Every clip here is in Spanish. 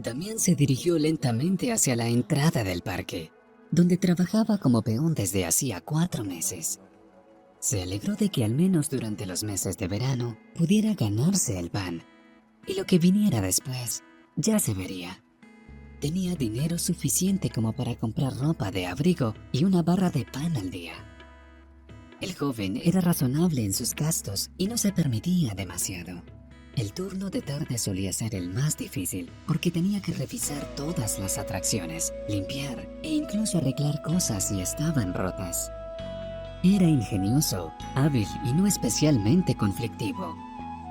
Damián se dirigió lentamente hacia la entrada del parque, donde trabajaba como peón desde hacía 4 meses. Se alegró de que al menos durante los meses de verano pudiera ganarse el pan, y lo que viniera después ya se vería. Tenía dinero suficiente como para comprar ropa de abrigo y una barra de pan al día. El joven era razonable en sus gastos y no se permitía demasiado. El turno de tarde solía ser el más difícil porque tenía que revisar todas las atracciones, limpiar e incluso arreglar cosas si estaban rotas. Era ingenioso, hábil y no especialmente conflictivo.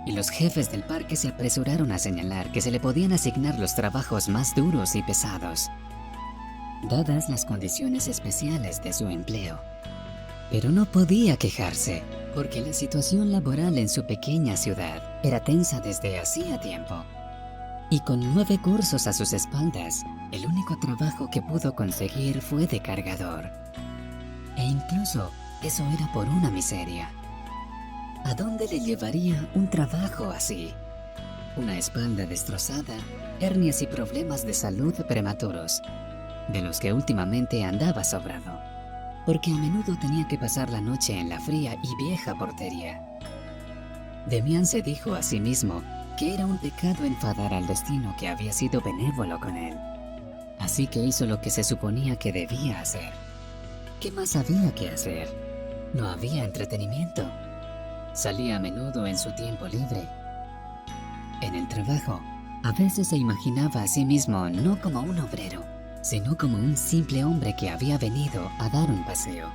Y los jefes del parque se apresuraron a señalar que se le podían asignar los trabajos más duros y pesados, dadas las condiciones especiales de su empleo. Pero no podía quejarse, porque la situación laboral en su pequeña ciudad era tensa desde hacía tiempo. Y con 9 cursos a sus espaldas, el único trabajo que pudo conseguir fue de cargador. E incluso eso era por una miseria. ¿A dónde le llevaría un trabajo así? Una espalda destrozada, hernias y problemas de salud prematuros, de los que últimamente andaba sobrado, porque a menudo tenía que pasar la noche en la fría y vieja portería. Damián se dijo a sí mismo que era un pecado enfadar al destino que había sido benévolo con él. Así que hizo lo que se suponía que debía hacer. ¿Qué más había que hacer? No había entretenimiento. Salía a menudo en su tiempo libre. En el trabajo, a veces se imaginaba a sí mismo no como un obrero, sino como un simple hombre que había venido a dar un paseo.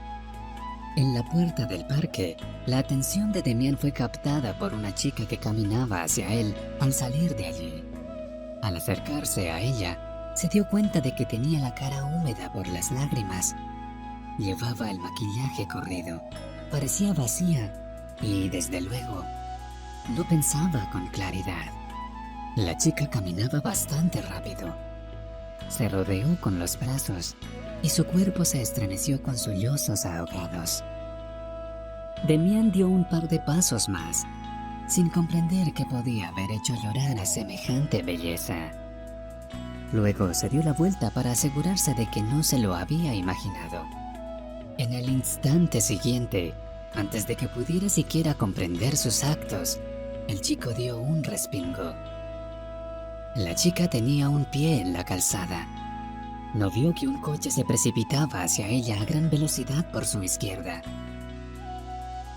En la puerta del parque, la atención de Damián fue captada por una chica que caminaba hacia él al salir de allí. Al acercarse a ella, se dio cuenta de que tenía la cara húmeda por las lágrimas. Llevaba el maquillaje corrido, parecía vacía y, desde luego, no pensaba con claridad. La chica caminaba bastante rápido. Se rodeó con los brazos y su cuerpo se estremeció con sollozos ahogados. Damián dio un par de pasos más, sin comprender que podía haber hecho llorar a semejante belleza. Luego se dio la vuelta para asegurarse de que no se lo había imaginado. En el instante siguiente, antes de que pudiera siquiera comprender sus actos, el chico dio un respingo. La chica tenía un pie en la calzada. No vio que un coche se precipitaba hacia ella a gran velocidad por su izquierda.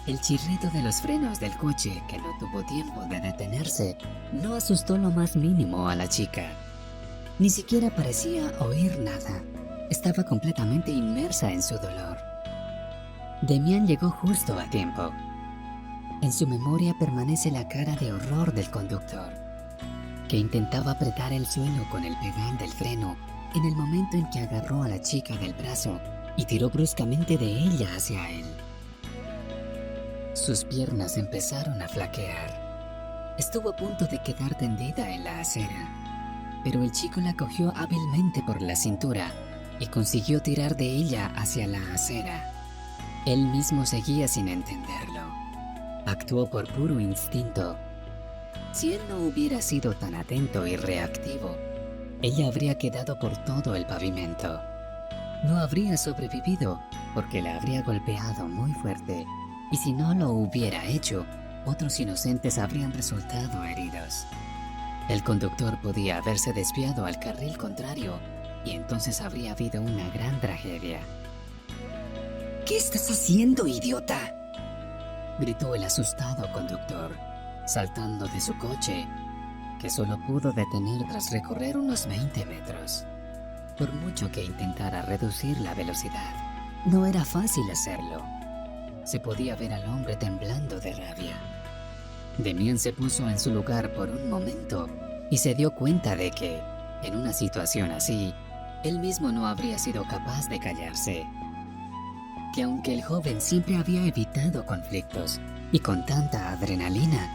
El chirrido de los frenos del coche, que no tuvo tiempo de detenerse, no asustó lo más mínimo a la chica. Ni siquiera parecía oír nada. Estaba completamente inmersa en su dolor. Damián llegó justo a tiempo. En su memoria permanece la cara de horror del conductor, que intentaba apretar el suelo con el pedal del freno en el momento en que agarró a la chica del brazo y tiró bruscamente de ella hacia él. Sus piernas empezaron a flaquear. Estuvo a punto de quedar tendida en la acera, pero el chico la cogió hábilmente por la cintura y consiguió tirar de ella hacia la acera. Él mismo seguía sin entenderlo. Actuó por puro instinto. Si él no hubiera sido tan atento y reactivo, ella habría quedado por todo el pavimento. No habría sobrevivido porque la habría golpeado muy fuerte, y si no lo hubiera hecho, otros inocentes habrían resultado heridos. El conductor podía haberse desviado al carril contrario y entonces habría habido una gran tragedia. «¿Qué estás haciendo, idiota?», gritó el asustado conductor, saltando de su coche, que solo pudo detener tras recorrer unos 20 metros. Por mucho que intentara reducir la velocidad, no era fácil hacerlo. Se podía ver al hombre temblando de rabia. Damián se puso en su lugar por un momento y se dio cuenta de que, en una situación así, él mismo no habría sido capaz de callarse. Que aunque el joven siempre había evitado conflictos y con tanta adrenalina,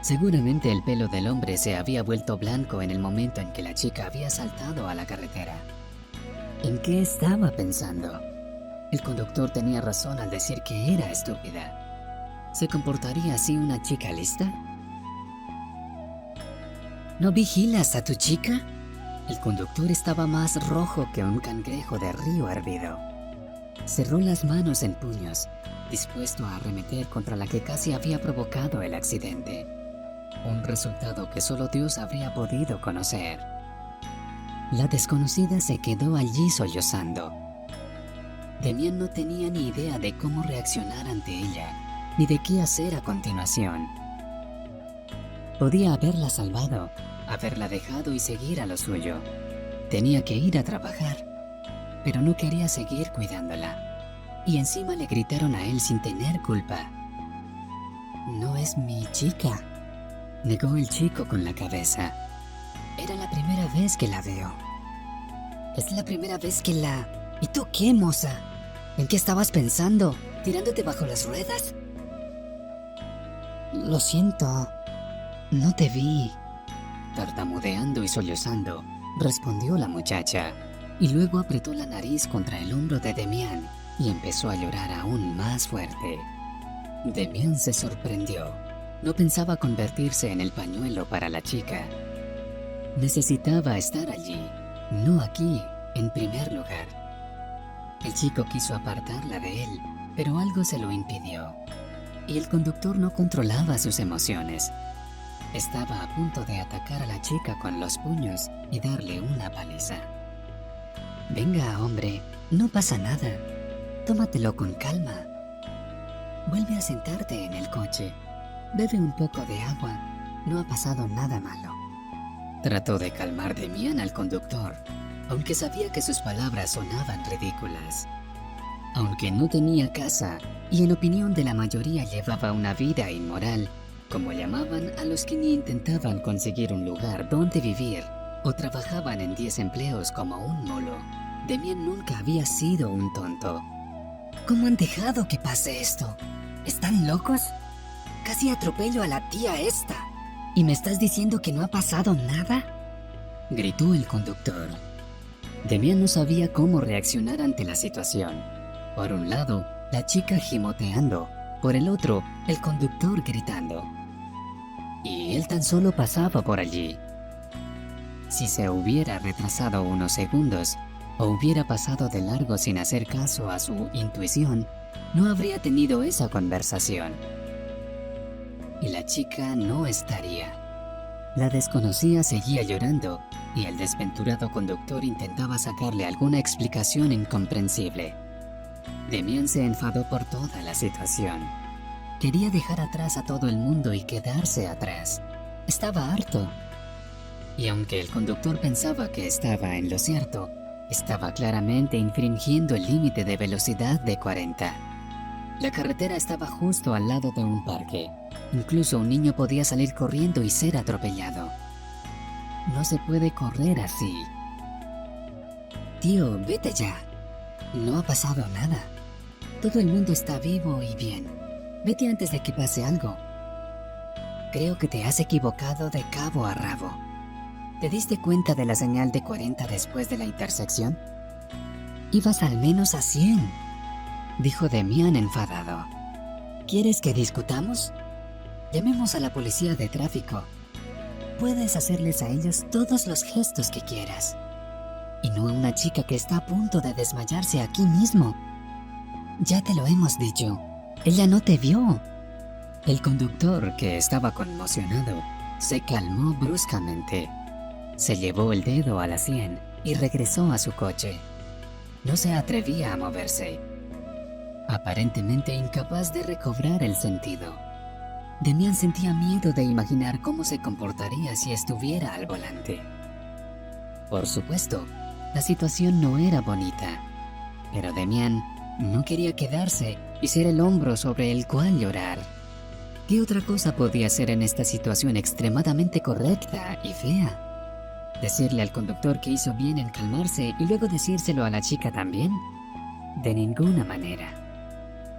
seguramente el pelo del hombre se había vuelto blanco en el momento en que la chica había saltado a la carretera. ¿En qué estaba pensando? El conductor tenía razón al decir que era estúpida. ¿Se comportaría así una chica lista? ¿No vigilas a tu chica?, El conductor estaba más rojo que un cangrejo de río hervido. Cerró las manos en puños, dispuesto a arremeter contra la que casi había provocado el accidente. Un resultado que solo Dios habría podido conocer. La desconocida se quedó allí sollozando. Demián no tenía ni idea de cómo reaccionar ante ella, ni de qué hacer a continuación. Podía haberla salvado, haberla dejado y seguir a lo suyo. Tenía que ir a trabajar, pero no quería seguir cuidándola. Y encima le gritaron a él sin tener culpa. «No es mi chica», negó el chico con la cabeza. «Era la primera vez que la veo». «Es la primera vez que la... ¿Y tú qué, moza? ¿En qué estabas pensando? ¿Tirándote bajo las ruedas?» «Lo siento, no te vi». Tartamudeando y sollozando, respondió la muchacha, y luego apretó la nariz contra el hombro de Demián y empezó a llorar aún más fuerte. Demián se sorprendió. No pensaba convertirse en el pañuelo para la chica. Necesitaba estar allí, no aquí, en primer lugar. El chico quiso apartarla de él, pero algo se lo impidió. Y el conductor no controlaba sus emociones. Estaba a punto de atacar a la chica con los puños y darle una paliza. «Venga, hombre, no pasa nada. Tómatelo con calma. Vuelve a sentarte en el coche. Bebe un poco de agua. No ha pasado nada malo». Trató de calmar Demián al conductor, aunque sabía que sus palabras sonaban ridículas. Aunque no tenía casa y en opinión de la mayoría llevaba una vida inmoral, como llamaban a los que ni intentaban conseguir un lugar donde vivir o trabajaban en 10 empleos como un molo, Demián nunca había sido un tonto. «¿Cómo han dejado que pase esto? ¿Están locos? Casi atropello a la tía esta. ¿Y me estás diciendo que no ha pasado nada?», gritó el conductor. Demián no sabía cómo reaccionar ante la situación. Por un lado, la chica gimoteando, por el otro, el conductor gritando. Y él tan solo pasaba por allí. Si se hubiera retrasado unos segundos, o hubiera pasado de largo sin hacer caso a su intuición, no habría tenido esa conversación. Y la chica no estaría. La desconocida seguía llorando, y el desventurado conductor intentaba sacarle alguna explicación incomprensible. Demián se enfadó por toda la situación. Quería dejar atrás a todo el mundo y quedarse atrás. Estaba harto. Y aunque el conductor pensaba que estaba en lo cierto, estaba claramente infringiendo el límite de velocidad de 40. La carretera estaba justo al lado de un parque. Incluso un niño podía salir corriendo y ser atropellado. No se puede correr así. «Tío, vete ya. No ha pasado nada. Todo el mundo está vivo y bien. Vete antes de que pase algo. Creo que te has equivocado de cabo a rabo. ¿Te diste cuenta de la señal de 40 después de la intersección? Ibas al menos a 100, dijo Demián enfadado. ¿Quieres que discutamos? Llamemos a la policía de tráfico. Puedes hacerles a ellos todos los gestos que quieras. Y no a una chica que está a punto de desmayarse aquí mismo. Ya te lo hemos dicho. Ella no te vio. El conductor, que estaba conmocionado, se calmó bruscamente. Se llevó el dedo a la sien y regresó a su coche. No se atrevía a moverse, aparentemente incapaz de recobrar el sentido. Demián sentía miedo de imaginar cómo se comportaría si estuviera al volante. Por supuesto, la situación no era bonita, pero Demián no quería quedarse y ser el hombro sobre el cual llorar. ¿Qué otra cosa podía ser en esta situación extremadamente correcta y fea? ¿Decirle al conductor que hizo bien en calmarse y luego decírselo a la chica también? De ninguna manera.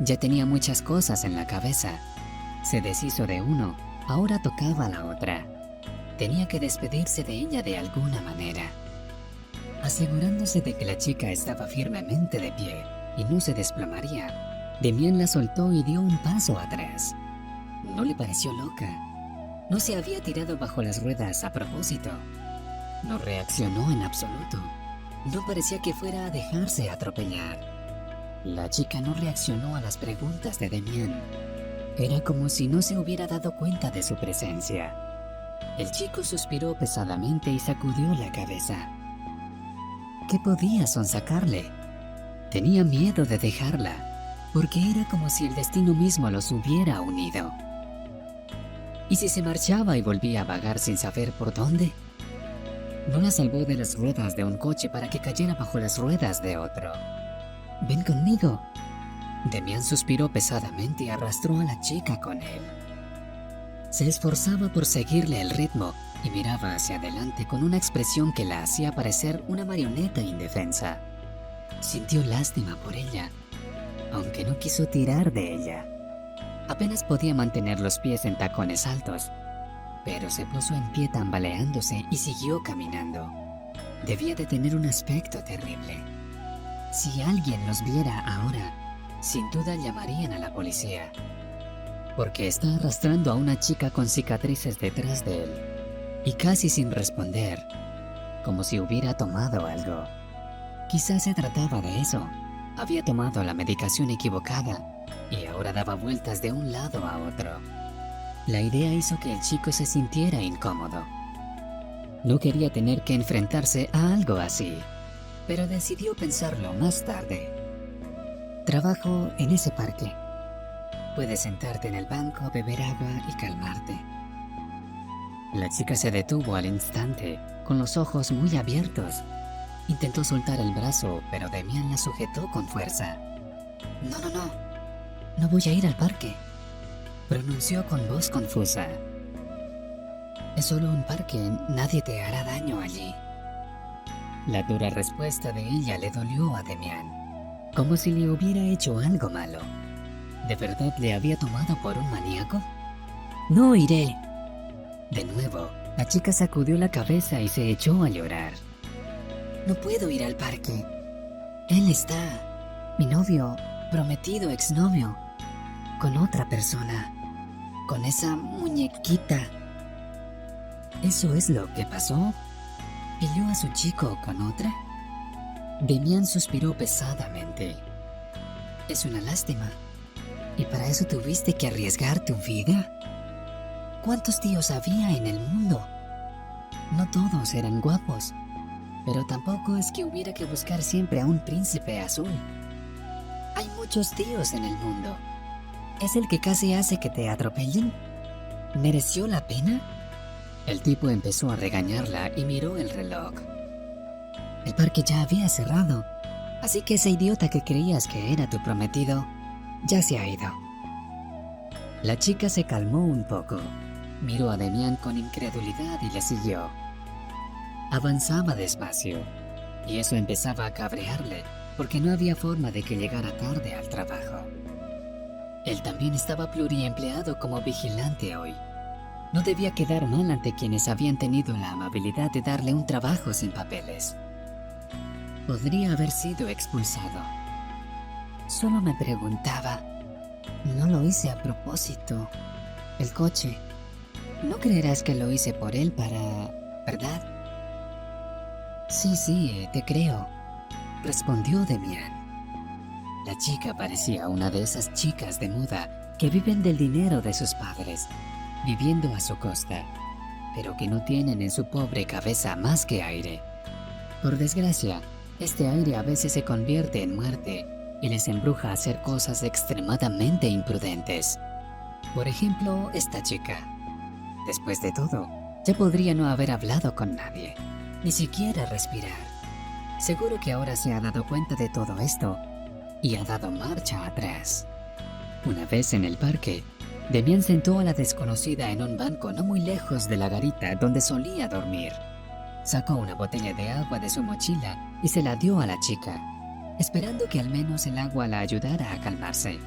Ya tenía muchas cosas en la cabeza. Se deshizo de uno, ahora tocaba la otra. Tenía que despedirse de ella de alguna manera. Asegurándose de que la chica estaba firmemente de pie y no se desplomaría, Demián la soltó y dio un paso atrás. No le pareció loca. No se había tirado bajo las ruedas a propósito. No reaccionó en absoluto. No parecía que fuera a dejarse atropellar. La chica no reaccionó a las preguntas de Demián. Era como si no se hubiera dado cuenta de su presencia. El chico suspiró pesadamente y sacudió la cabeza. ¿Qué podía sonsacarle? Tenía miedo de dejarla, porque era como si el destino mismo los hubiera unido. ¿Y si se marchaba y volvía a vagar sin saber por dónde? No la salvó de las ruedas de un coche para que cayera bajo las ruedas de otro. «Ven conmigo». Demián suspiró pesadamente y arrastró a la chica con él. Se esforzaba por seguirle el ritmo y miraba hacia adelante con una expresión que la hacía parecer una marioneta indefensa. Sintió lástima por ella, aunque no quiso tirar de ella. Apenas podía mantener los pies en tacones altos, pero se puso en pie tambaleándose y siguió caminando. Debía de tener un aspecto terrible. Si alguien los viera ahora, sin duda llamarían a la policía, porque está arrastrando a una chica con cicatrices detrás de él, y casi sin responder, como si hubiera tomado algo. Quizás se trataba de eso. Había tomado la medicación equivocada y ahora daba vueltas de un lado a otro. La idea hizo que el chico se sintiera incómodo. No quería tener que enfrentarse a algo así, pero decidió pensarlo más tarde. Trabajo en ese parque. Puedes sentarte en el banco, beber agua y calmarte. La chica se detuvo al instante, con los ojos muy abiertos. Intentó soltar el brazo, pero Demián la sujetó con fuerza. No, no, no. No voy a ir al parque, pronunció con voz confusa. Es solo un parque, nadie te hará daño allí. La dura respuesta de ella le dolió a Demián, como si le hubiera hecho algo malo. ¿De verdad le había tomado por un maníaco? No iré. De nuevo, la chica sacudió la cabeza y se echó a llorar. No puedo ir al parque. Él está, mi novio, prometido exnovio, con otra persona, con esa muñequita. ¿Eso es lo que pasó? ¿Pilló a su chico con otra? Demián suspiró pesadamente. Es una lástima. ¿Y para eso tuviste que arriesgar tu vida? ¿Cuántos tíos había en el mundo? No todos eran guapos, pero tampoco es que hubiera que buscar siempre a un príncipe azul. Hay muchos tíos en el mundo. ¿Es el que casi hace que te atropellen? ¿Mereció la pena? El tipo empezó a regañarla y miró el reloj. El parque ya había cerrado, así que ese idiota que creías que era tu prometido ya se ha ido. La chica se calmó un poco, miró a Demián con incredulidad y le siguió. Avanzaba despacio, y eso empezaba a cabrearle, porque no había forma de que llegara tarde al trabajo. Él también estaba pluriempleado como vigilante hoy. No debía quedar mal ante quienes habían tenido la amabilidad de darle un trabajo sin papeles. Podría haber sido expulsado. Solo me preguntaba, no lo hice a propósito. El coche, no creerás que lo hice por él ¿verdad? Sí, te creo, respondió Demián. La chica parecía una de esas chicas de moda que viven del dinero de sus padres, viviendo a su costa, pero que no tienen en su pobre cabeza más que aire. Por desgracia, este aire a veces se convierte en muerte y les embruja a hacer cosas extremadamente imprudentes. Por ejemplo, esta chica. Después de todo, ya podría no haber hablado con nadie, ni siquiera respirar. Seguro que ahora se ha dado cuenta de todo esto y ha dado marcha atrás. Una vez en el parque, Demián sentó a la desconocida en un banco no muy lejos de la garita donde solía dormir. Sacó una botella de agua de su mochila y se la dio a la chica, esperando que al menos el agua la ayudara a calmarse.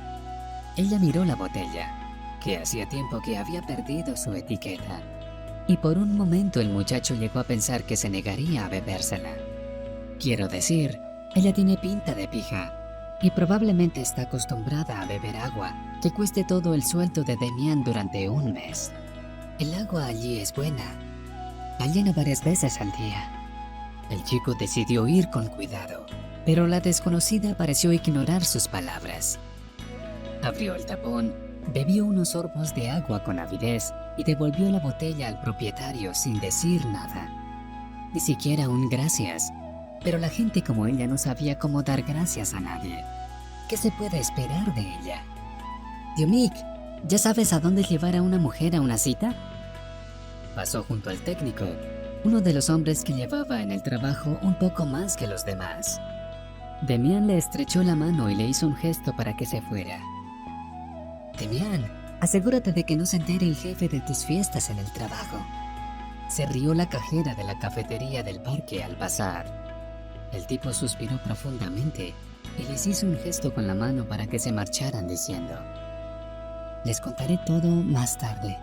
Ella miró la botella, que hacía tiempo que había perdido su etiqueta, y por un momento el muchacho llegó a pensar que se negaría a bebérsela. Quiero decir, ella tiene pinta de pija, y probablemente está acostumbrada a beber agua que cueste todo el sueldo de Demián durante un mes. El agua allí es buena. la llena varias veces al día. El chico decidió ir con cuidado, pero la desconocida pareció ignorar sus palabras. Abrió el tapón, bebió unos sorbos de agua con avidez y devolvió la botella al propietario sin decir nada. Ni siquiera un gracias, pero la gente como ella no sabía cómo dar gracias a nadie. ¿Qué se puede esperar de ella? Diomik, ¿ya sabes a dónde llevar a una mujer a una cita? Pasó junto al técnico, uno de los hombres que llevaba en el trabajo un poco más que los demás. Demián le estrechó la mano y le hizo un gesto para que se fuera. Demián, asegúrate de que no se entere el jefe de tus fiestas en el trabajo. Se rió la cajera de la cafetería del parque al pasar. El tipo suspiró profundamente y les hizo un gesto con la mano para que se marcharan diciendo: les contaré todo más tarde.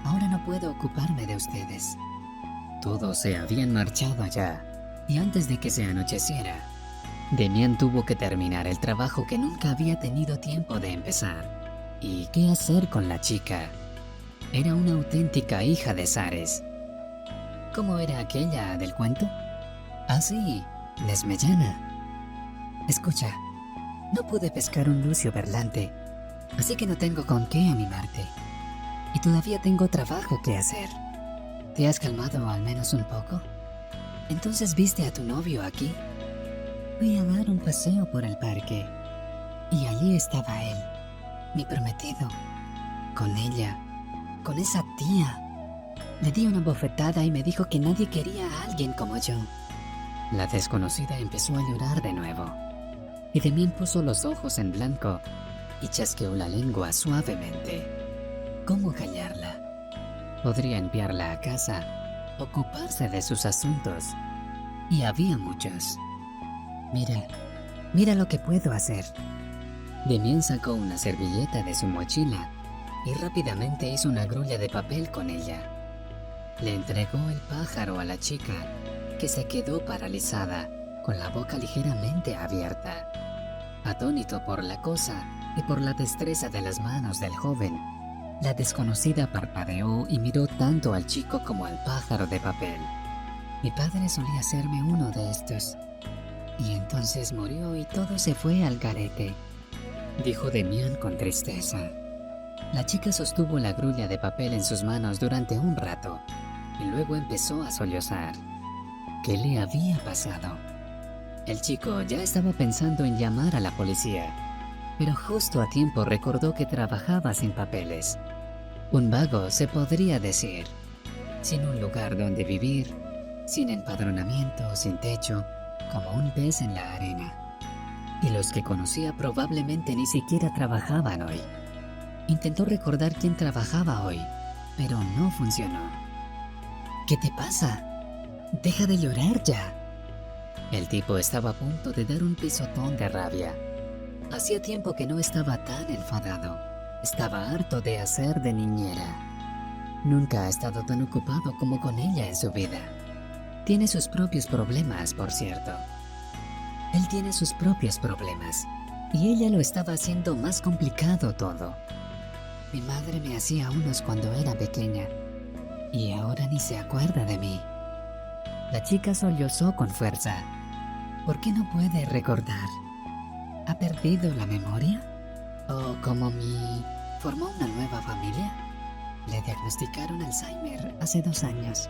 Ahora no puedo ocuparme de ustedes. Todos se habían marchado ya, y antes de que se anocheciera, Demián tuvo que terminar el trabajo que nunca había tenido tiempo de empezar. ¿Y qué hacer con la chica? Era una auténtica hija de Zares. ¿Cómo era aquella del cuento? Ah, sí, lesmellana. Escucha, no pude pescar un lucio berlante, así que no tengo con qué animarte. Y todavía tengo trabajo que hacer. ¿Te has calmado al menos un poco? ¿Entonces viste a tu novio aquí? Fui a dar un paseo por el parque y allí estaba él, mi prometido, con ella, con esa tía. Le di una bofetada y me dijo que nadie quería a alguien como yo. La desconocida empezó a llorar de nuevo y Demián puso los ojos en blanco y chasqueó la lengua suavemente. ¿Cómo callarla? Podría enviarla a casa, ocuparse de sus asuntos. Y había muchos. Mira lo que puedo hacer. Demián sacó una servilleta de su mochila y rápidamente hizo una grulla de papel con ella. Le entregó el pájaro a la chica, que se quedó paralizada, con la boca ligeramente abierta. Atónito por la cosa y por la destreza de las manos del joven, la desconocida parpadeó y miró tanto al chico como al pájaro de papel. Mi padre solía hacerme uno de estos. Y entonces murió y todo se fue al garete, dijo Demián con tristeza. La chica sostuvo la grulla de papel en sus manos durante un rato y luego empezó a sollozar. ¿Qué le había pasado? El chico ya estaba pensando en llamar a la policía, pero justo a tiempo recordó que trabajaba sin papeles. Un vago, se podría decir, sin un lugar donde vivir, sin empadronamiento, sin techo, como un pez en la arena. Y los que conocía probablemente ni siquiera trabajaban hoy. Intentó recordar quién trabajaba hoy, pero no funcionó. ¿Qué te pasa? Deja de llorar ya. El tipo estaba a punto de dar un pisotón de rabia. Hacía tiempo que no estaba tan enfadado. Estaba harto de hacer de niñera. Nunca ha estado tan ocupado como con ella en su vida. Tiene sus propios problemas, por cierto. Él tiene sus propios problemas, y ella lo estaba haciendo más complicado todo. Mi madre me hacía unos cuando era pequeña, y ahora ni se acuerda de mí. La chica sollozó con fuerza. ¿Por qué no puede recordar? ¿Ha perdido la memoria? ¿O como formó una nueva familia? Le diagnosticaron Alzheimer hace 2 años.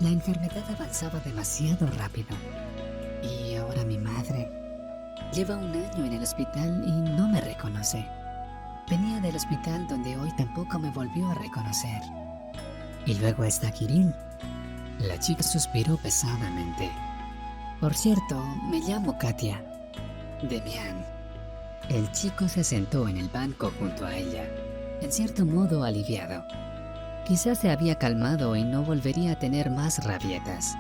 La enfermedad avanzaba demasiado rápido. Y ahora mi madre lleva 1 año en el hospital y no me reconoce. Venía del hospital donde hoy tampoco me volvió a reconocer. Y luego está Kirill. La chica suspiró pesadamente. Por cierto, me llamo Katia. Demián. El chico se sentó en el banco junto a ella, en cierto modo aliviado. Quizás se había calmado y no volvería a tener más rabietas.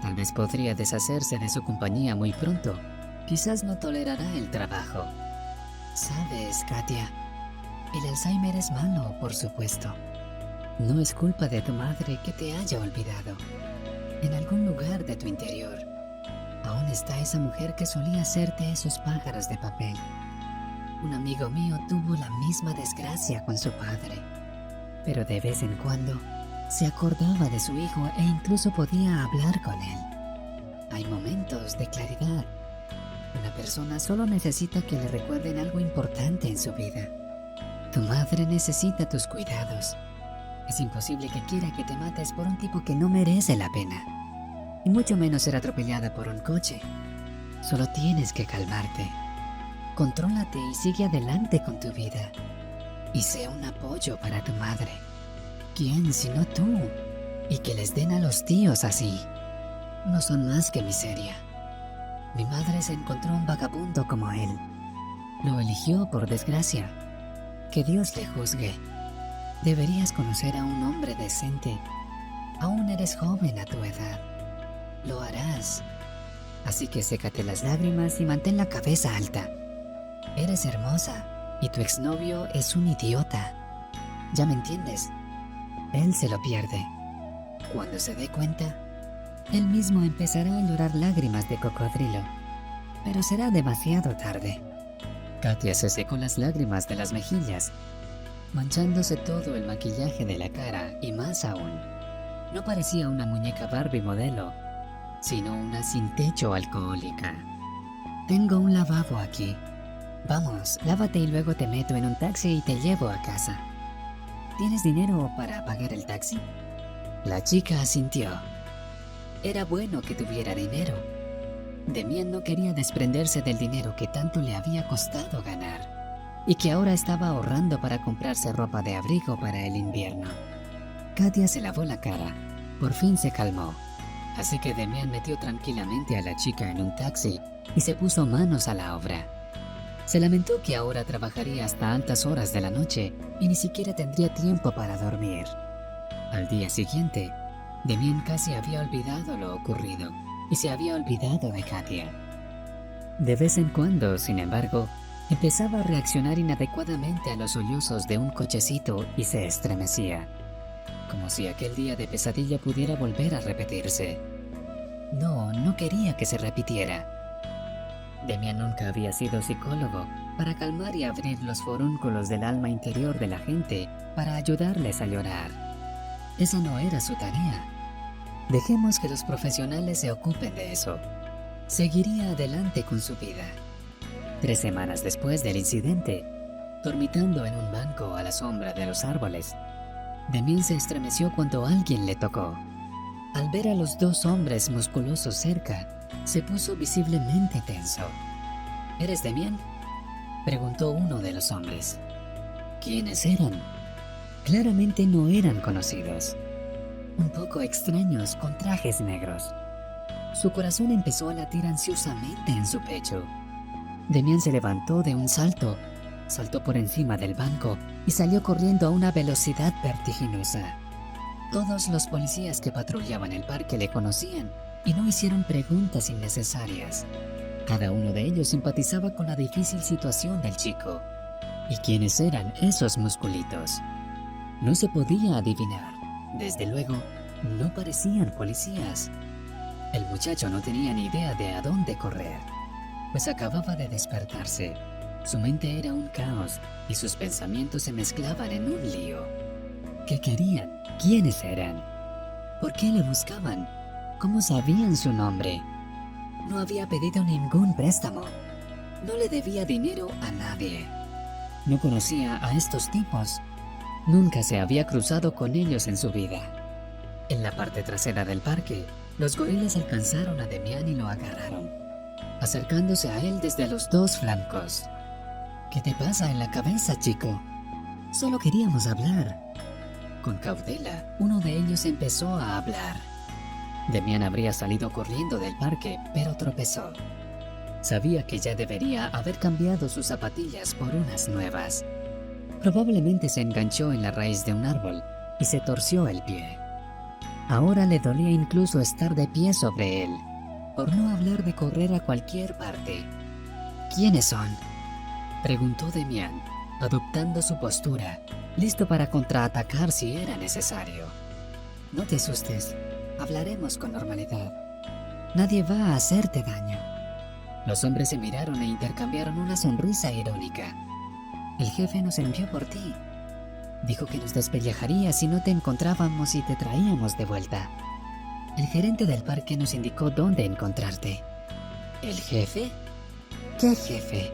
Tal vez podría deshacerse de su compañía muy pronto. Quizás no tolerará el trabajo. Sabes, Katia, el Alzheimer es malo, por supuesto. No es culpa de tu madre que te haya olvidado. En algún lugar de tu interior, aún está esa mujer que solía hacerte esos pájaros de papel. Un amigo mío tuvo la misma desgracia con su padre. Pero de vez en cuando Se acordaba de su hijo e incluso podía hablar con él. Hay momentos de claridad. Una persona solo necesita que le recuerden algo importante en su vida. Tu madre necesita tus cuidados. Es imposible que quiera que te mates por un tipo que no merece la pena. Y mucho menos ser atropellada por un coche. Solo tienes que calmarte. Contrólate y sigue adelante con tu vida. Y sé un apoyo para tu madre. ¿Quién sino tú? Y que les den a los tíos así. No son más que miseria. Mi madre se encontró un vagabundo como él. Lo eligió por desgracia. Que Dios le juzgue. Deberías conocer a un hombre decente. Aún eres joven a tu edad. Lo harás. Así que sécate las lágrimas y mantén la cabeza alta. Eres hermosa y tu exnovio es un idiota. ¿Ya me entiendes? Él se lo pierde. Cuando se dé cuenta, él mismo empezará a llorar lágrimas de cocodrilo. Pero será demasiado tarde. Katia se secó las lágrimas de las mejillas, manchándose todo el maquillaje de la cara y más aún. No parecía una muñeca Barbie modelo, sino una sin techo alcohólica. Tengo un lavabo aquí. Vamos, lávate y luego te meto en un taxi y te llevo a casa. ¿Tienes dinero para pagar el taxi? La chica asintió. Era bueno que tuviera dinero. Demián no quería desprenderse del dinero que tanto le había costado ganar y que ahora estaba ahorrando para comprarse ropa de abrigo para el invierno. Katia se lavó la cara. Por fin se calmó. Así que Demián metió tranquilamente a la chica en un taxi y se puso manos a la obra. Se lamentó que ahora trabajaría hasta altas horas de la noche y ni siquiera tendría tiempo para dormir. Al día siguiente, Demián casi había olvidado lo ocurrido y se había olvidado de Katia. De vez en cuando, sin embargo, empezaba a reaccionar inadecuadamente a los sollozos de un cochecito y se estremecía, como si aquel día de pesadilla pudiera volver a repetirse. No quería que se repitiera. Demián nunca había sido psicólogo para calmar y abrir los forúnculos del alma interior de la gente para ayudarles a llorar. Esa no era su tarea. Dejemos que los profesionales se ocupen de eso. Seguiría adelante con su vida. 3 semanas después del incidente, dormitando en un banco a la sombra de los árboles, Demián se estremeció cuando alguien le tocó. Al ver a los 2 hombres musculosos cerca, se puso visiblemente tenso. ¿Eres Demián?, preguntó uno de los hombres. ¿Quiénes eran? Claramente no eran conocidos. Un poco extraños con trajes negros. Su corazón empezó a latir ansiosamente en su pecho. Demián se levantó de un saltó por encima del banco y salió corriendo a una velocidad vertiginosa. Todos los policías que patrullaban el parque le conocían y no hicieron preguntas innecesarias. Cada uno de ellos simpatizaba con la difícil situación del chico. ¿Y quiénes eran esos musculitos? No se podía adivinar. Desde luego, no parecían policías. El muchacho no tenía ni idea de a dónde correr, pues acababa de despertarse. Su mente era un caos y sus pensamientos se mezclaban en un lío. ¿Qué querían? ¿Quiénes eran? ¿Por qué le buscaban? ¿Cómo sabían su nombre? No había pedido ningún préstamo. No le debía dinero a nadie. No conocía a estos tipos. Nunca se había cruzado con ellos en su vida. En la parte trasera del parque, los gorilas alcanzaron a Demián y lo agarraron, acercándose a él desde los 2 flancos. ¿Qué te pasa en la cabeza, chico? Solo queríamos hablar. Con cautela, uno de ellos empezó a hablar. Demián habría salido corriendo del parque, pero tropezó. Sabía que ya debería haber cambiado sus zapatillas por unas nuevas. Probablemente se enganchó en la raíz de un árbol y se torció el pie. Ahora le dolía incluso estar de pie sobre él, por no hablar de correr a cualquier parte. ¿Quiénes son?, preguntó Demián, adoptando su postura, listo para contraatacar si era necesario. No te asustes, hablaremos con normalidad. Nadie va a hacerte daño. Los hombres se miraron e intercambiaron una sonrisa irónica. El jefe nos envió por ti. Dijo que nos despellejaría si no te encontrábamos y te traíamos de vuelta. El gerente del parque nos indicó dónde encontrarte. ¿El jefe? ¿Qué jefe?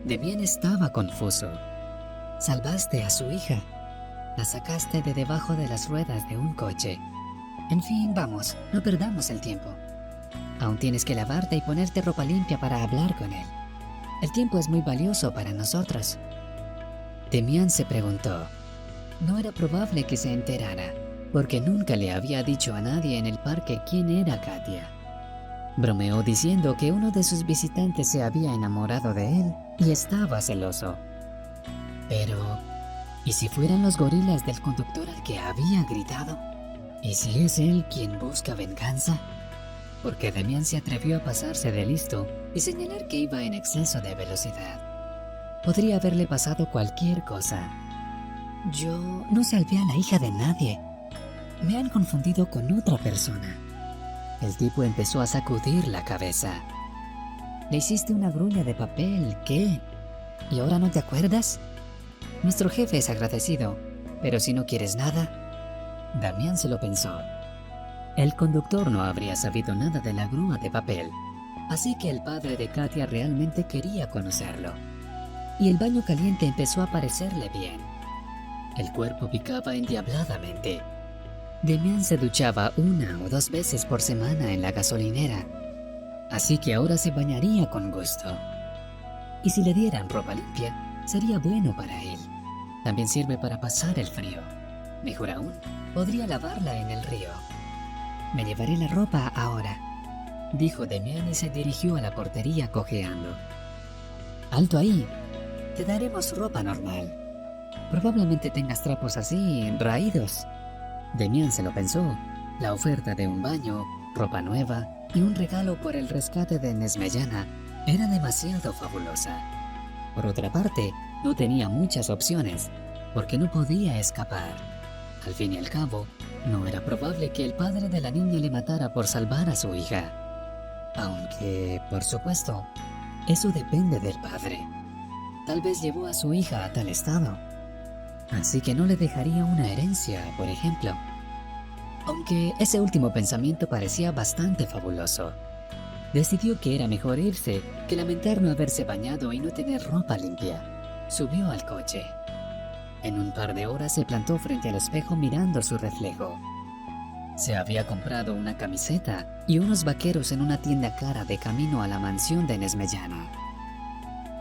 Demián estaba confuso. Salvaste a su hija. La sacaste de debajo de las ruedas de un coche. En fin, vamos, no perdamos el tiempo. Aún tienes que lavarte y ponerte ropa limpia para hablar con él. El tiempo es muy valioso para nosotros. Demián se preguntó. No era probable que se enterara, porque nunca le había dicho a nadie en el parque quién era Katia. Bromeó diciendo que uno de sus visitantes se había enamorado de él y estaba celoso. Pero, ¿y si fueran los gorilas del conductor al que había gritado? ¿Y si es él quien busca venganza? Porque Demián se atrevió a pasarse de listo y señalar que iba en exceso de velocidad. Podría haberle pasado cualquier cosa. Yo no salvé a la hija de nadie. Me han confundido con otra persona. El tipo empezó a sacudir la cabeza. Le hiciste una grulla de papel, ¿qué? ¿Y ahora no te acuerdas? Nuestro jefe es agradecido, pero si no quieres nada... Damián se lo pensó. El conductor no habría sabido nada de la grúa de papel, así que el padre de Katia realmente quería conocerlo. Y el baño caliente empezó a parecerle bien. El cuerpo picaba endiabladamente. Demián se duchaba 1 o 2 veces por semana en la gasolinera, así que ahora se bañaría con gusto. Y si le dieran ropa limpia, sería bueno para él. También sirve para pasar el frío. Mejor aún, podría lavarla en el río. Me llevaré la ropa ahora, dijo Demián y se dirigió a la portería cojeando. Alto ahí, te daremos ropa normal. Probablemente tengas trapos así, raídos. Demián se lo pensó. La oferta de un baño, ropa nueva y un regalo por el rescate de Nesmellana era demasiado fabulosa. Por otra parte, no tenía muchas opciones, porque no podía escapar. Al fin y al cabo, no era probable que el padre de la niña le matara por salvar a su hija. Aunque, por supuesto, eso depende del padre. Tal vez llevó a su hija a tal estado. Así que no le dejaría una herencia, por ejemplo. Aunque ese último pensamiento parecía bastante fabuloso. Decidió que era mejor irse que lamentar no haberse bañado y no tener ropa limpia. Subió al coche. En un par de horas se plantó frente al espejo mirando su reflejo. Se había comprado una camiseta y unos vaqueros en una tienda cara de camino a la mansión de Nesmellana.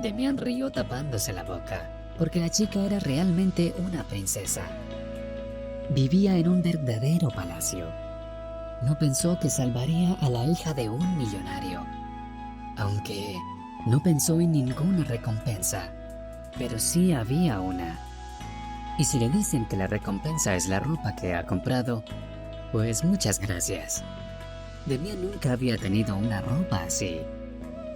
Demián rió tapándose la boca, porque la chica era realmente una princesa. Vivía en un verdadero palacio. No pensó que salvaría a la hija de un millonario, aunque no pensó en ninguna recompensa, pero sí había una. Y si le dicen que la recompensa es la ropa que ha comprado, pues muchas gracias. Demián nunca había tenido una ropa así,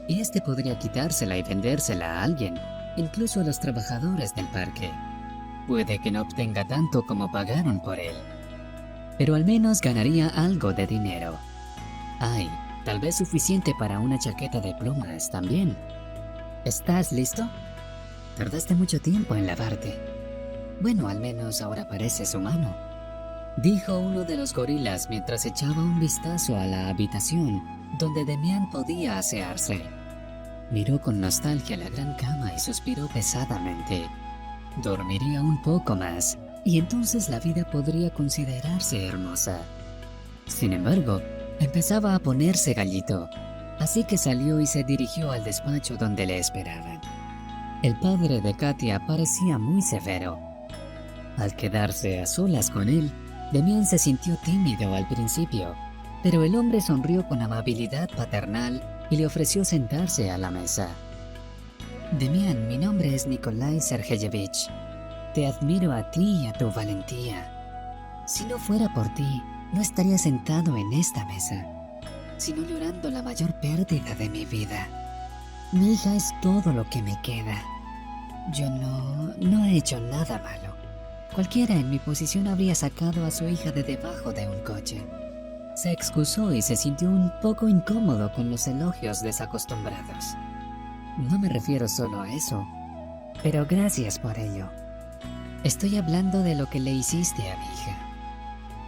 y este podría quitársela y vendérsela a alguien, incluso a los trabajadores del parque. Puede que no obtenga tanto como pagaron por él, pero al menos ganaría algo de dinero. Ay, tal vez suficiente para una chaqueta de plumas también. ¿Estás listo? Tardaste mucho tiempo en lavarte. Bueno, al menos ahora pareces humano, dijo uno de los gorilas mientras echaba un vistazo a la habitación donde Demián podía asearse. Miró con nostalgia la gran cama y suspiró pesadamente. Dormiría un poco más y entonces la vida podría considerarse hermosa. Sin embargo, empezaba a ponerse gallito, así que salió y se dirigió al despacho donde le esperaban. El padre de Katia parecía muy severo. Al quedarse a solas con él, Demián se sintió tímido al principio, pero el hombre sonrió con amabilidad paternal y le ofreció sentarse a la mesa. Demián, mi nombre es Nikolai Sergeyevich. Te admiro a ti y a tu valentía. Si no fuera por ti, no estaría sentado en esta mesa, sino llorando la mayor pérdida de mi vida. Mi hija es todo lo que me queda. Yo no he hecho nada malo. Cualquiera en mi posición habría sacado a su hija de debajo de un coche. Se excusó y se sintió un poco incómodo con los elogios desacostumbrados. No me refiero solo a eso, pero gracias por ello. Estoy hablando de lo que le hiciste a mi hija.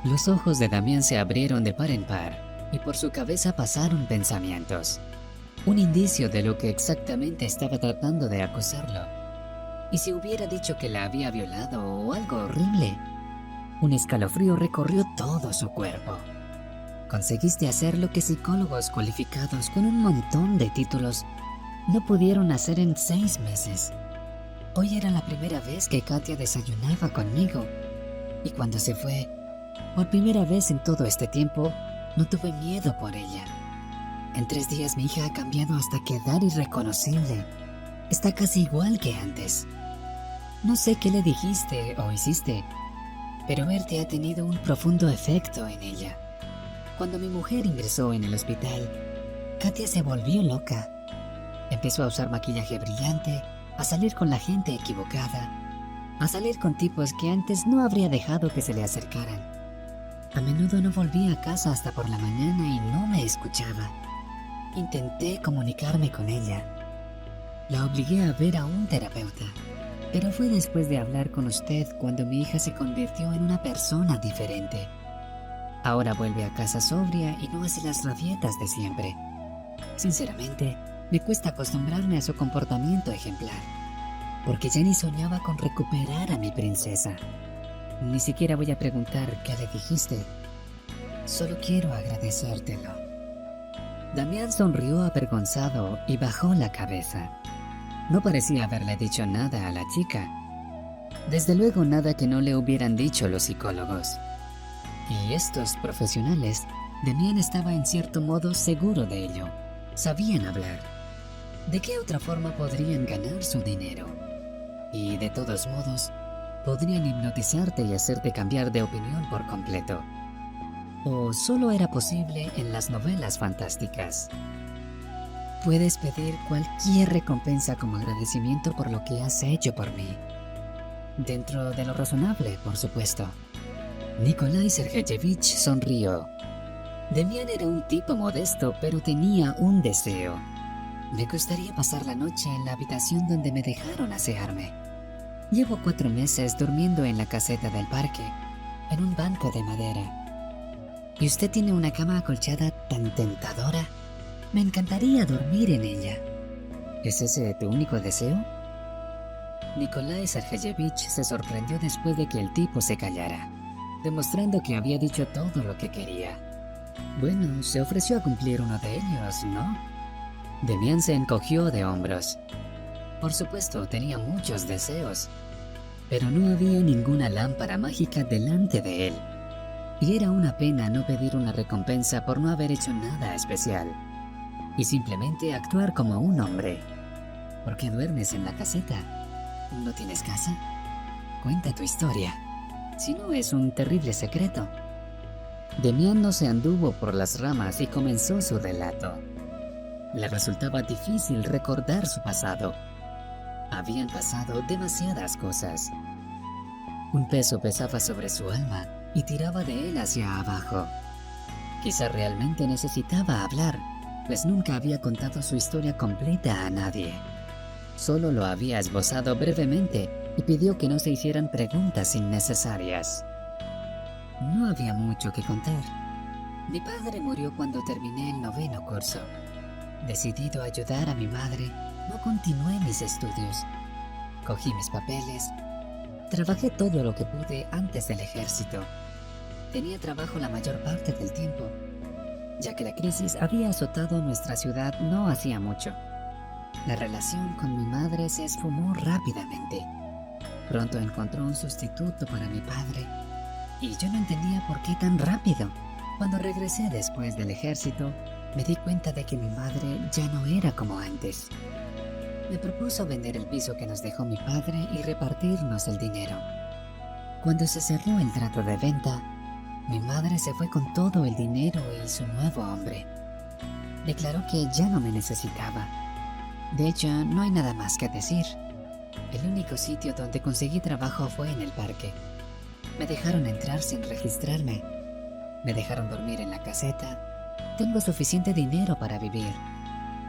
Los ojos de Damián se abrieron de par en par y por su cabeza pasaron pensamientos. Un indicio de lo que exactamente estaba tratando de acusarlo. ¿Y si hubiera dicho que la había violado o algo horrible? Un escalofrío recorrió todo su cuerpo. Conseguiste hacer lo que psicólogos cualificados con un montón de títulos no pudieron hacer en 6 meses. Hoy era la primera vez que Katia desayunaba conmigo. Y cuando se fue, por primera vez en todo este tiempo, no tuve miedo por ella. En 3 días mi hija ha cambiado hasta quedar irreconocible. Está casi igual que antes. No sé qué le dijiste o hiciste, pero verte ha tenido un profundo efecto en ella. Cuando mi mujer ingresó en el hospital, Katia se volvió loca. Empezó a usar maquillaje brillante, a salir con la gente equivocada, a salir con tipos que antes no habría dejado que se le acercaran. A menudo no volvía a casa hasta por la mañana y no me escuchaba. Intenté comunicarme con ella. La obligué a ver a un terapeuta, pero fue después de hablar con usted cuando mi hija se convirtió en una persona diferente. Ahora vuelve a casa sobria y no hace las rabietas de siempre. Sinceramente, me cuesta acostumbrarme a su comportamiento ejemplar, porque ya ni soñaba con recuperar a mi princesa. Ni siquiera voy a preguntar qué le dijiste. Solo quiero agradecértelo. Damián sonrió avergonzado y bajó la cabeza. No parecía haberle dicho nada a la chica. Desde luego nada que no le hubieran dicho los psicólogos. Y estos profesionales, Damián estaba en cierto modo seguro de ello. Sabían hablar. ¿De qué otra forma podrían ganar su dinero? Y de todos modos, podrían hipnotizarte y hacerte cambiar de opinión por completo. ¿O solo era posible en las novelas fantásticas? Puedes pedir cualquier recompensa como agradecimiento por lo que has hecho por mí. Dentro de lo razonable, por supuesto. Nikolai Sergeyevich sonrió. Damián era un tipo modesto, pero tenía un deseo. Me gustaría pasar la noche en la habitación donde me dejaron asearme. Llevo 4 meses durmiendo en la caseta del parque, en un banco de madera. ¿Y usted tiene una cama acolchada tan tentadora? Me encantaría dormir en ella. ¿Es ese tu único deseo? Nikolai Sergeyevich se sorprendió después de que el tipo se callara, demostrando que había dicho todo lo que quería. Bueno, se ofreció a cumplir uno de ellos, ¿no? Damián se encogió de hombros. Por supuesto, tenía muchos deseos, pero no había ninguna lámpara mágica delante de él. Y era una pena no pedir una recompensa por no haber hecho nada especial, y simplemente actuar como un hombre. ¿Por qué duermes en la caseta? ¿No tienes casa? Cuenta tu historia, si no es un terrible secreto. Damián no se anduvo por las ramas y comenzó su relato. Le resultaba difícil recordar su pasado. Habían pasado demasiadas cosas. Un peso pesaba sobre su alma y tiraba de él hacia abajo. Quizá realmente necesitaba hablar, pues nunca había contado su historia completa a nadie. Solo lo había esbozado brevemente y pidió que no se hicieran preguntas innecesarias. No había mucho que contar. Mi padre murió cuando terminé el 9º curso. Decidido a ayudar a mi madre, no continué mis estudios. Cogí mis papeles. Trabajé todo lo que pude antes del ejército. Tenía trabajo la mayor parte del tiempo, ya que la crisis había azotado nuestra ciudad no hacía mucho. La relación con mi madre se esfumó rápidamente. Pronto encontró un sustituto para mi padre, y yo no entendía por qué tan rápido. Cuando regresé después del ejército, me di cuenta de que mi madre ya no era como antes. Me propuso vender el piso que nos dejó mi padre y repartirnos el dinero. Cuando se cerró el trato de venta, mi madre se fue con todo el dinero y su nuevo hombre. Declaró que ya no me necesitaba. De hecho, no hay nada más que decir. El único sitio donde conseguí trabajo fue en el parque. Me dejaron entrar sin registrarme. Me dejaron dormir en la caseta. Tengo suficiente dinero para vivir.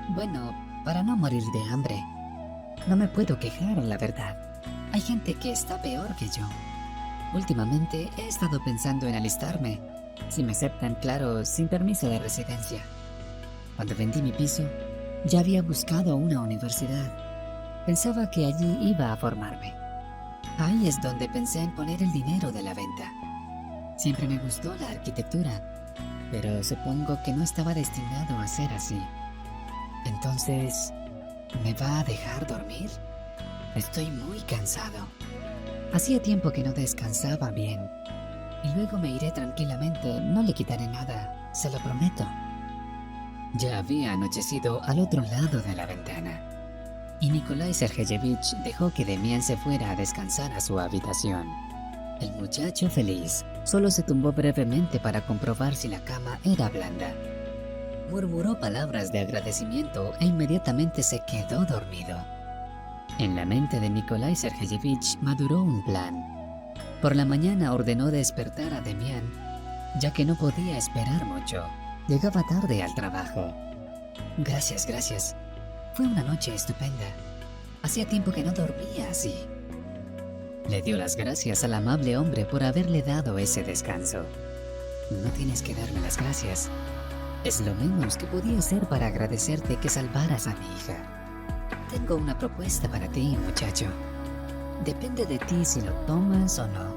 Bueno, para no morir de hambre. No me puedo quejar, la verdad. Hay gente que está peor que yo. Últimamente he estado pensando en alistarme, si me aceptan, claro, sin permiso de residencia. Cuando vendí mi piso, ya había buscado una universidad. Pensaba que allí iba a formarme. Ahí es donde pensé en poner el dinero de la venta. Siempre me gustó la arquitectura, pero supongo que no estaba destinado a ser así. Entonces, ¿me va a dejar dormir? Estoy muy cansado. Hacía tiempo que no descansaba bien. Y luego me iré tranquilamente, no le quitaré nada, se lo prometo. Ya había anochecido al otro lado de la ventana, y Nikolai Sergeyevich dejó que Demián se fuera a descansar a su habitación. El muchacho feliz solo se tumbó brevemente para comprobar si la cama era blanda. Murmuró palabras de agradecimiento e inmediatamente se quedó dormido. En la mente de Nikolai Sergeyevich maduró un plan. Por la mañana ordenó despertar a Demián, ya que no podía esperar mucho. Llegaba tarde al trabajo. Gracias. Fue una noche estupenda. Hacía tiempo que no dormía así. Le dio las gracias al amable hombre por haberle dado ese descanso. No tienes que darme las gracias. Es lo menos que podía hacer para agradecerte que salvaras a mi hija. Tengo una propuesta para ti, muchacho. Depende de ti si lo tomas o no.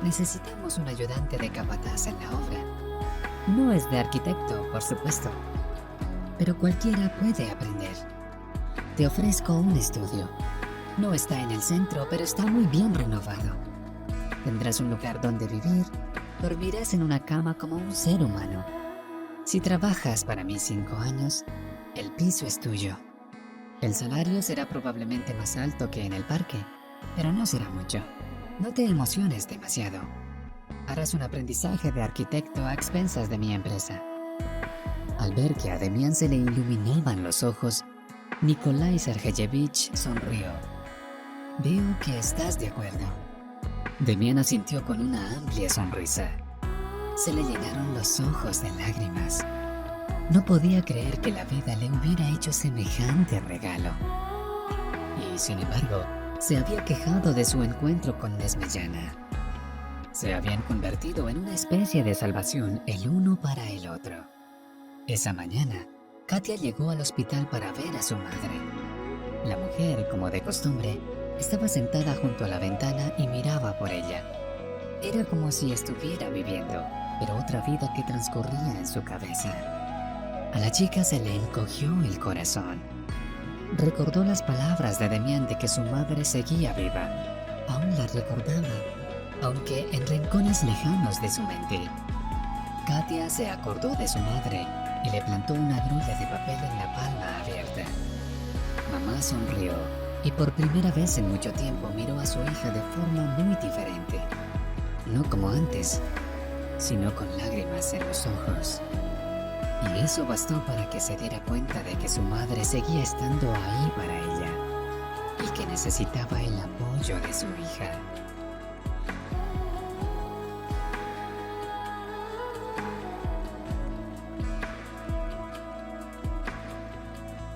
Necesitamos un ayudante de capataz en la obra. No es de arquitecto, por supuesto, pero cualquiera puede aprender. Te ofrezco un estudio. No está en el centro, pero está muy bien renovado. Tendrás un lugar donde vivir. Dormirás en una cama como un ser humano. Si trabajas para mí 5 años, el piso es tuyo. El salario será probablemente más alto que en el parque, pero no será mucho. No te emociones demasiado. Harás un aprendizaje de arquitecto a expensas de mi empresa. Al ver que a Demián se le iluminaban los ojos, Nikolai Sergeyevich sonrió. Veo que estás de acuerdo. Demián asintió con una amplia sonrisa. Se le llenaron los ojos de lágrimas. No podía creer que la vida le hubiera hecho semejante regalo. Y sin embargo, se había quejado de su encuentro con Nesmeyana. Se habían convertido en una especie de salvación el uno para el otro. Esa mañana, Katia llegó al hospital para ver a su madre. La mujer, como de costumbre, estaba sentada junto a la ventana y miraba por ella. Era como si estuviera viviendo, pero otra vida que transcurría en su cabeza. A la chica se le encogió el corazón. Recordó las palabras de Demián de que su madre seguía viva. Aún la recordaba, aunque en rincones lejanos de su mente. Katia se acordó de su madre y le plantó una grulla de papel en la palma abierta. Mamá sonrió y por primera vez en mucho tiempo miró a su hija de forma muy diferente. No como antes, sino con lágrimas en los ojos. Y eso bastó para que se diera cuenta de que su madre seguía estando ahí para ella y que necesitaba el apoyo de su hija.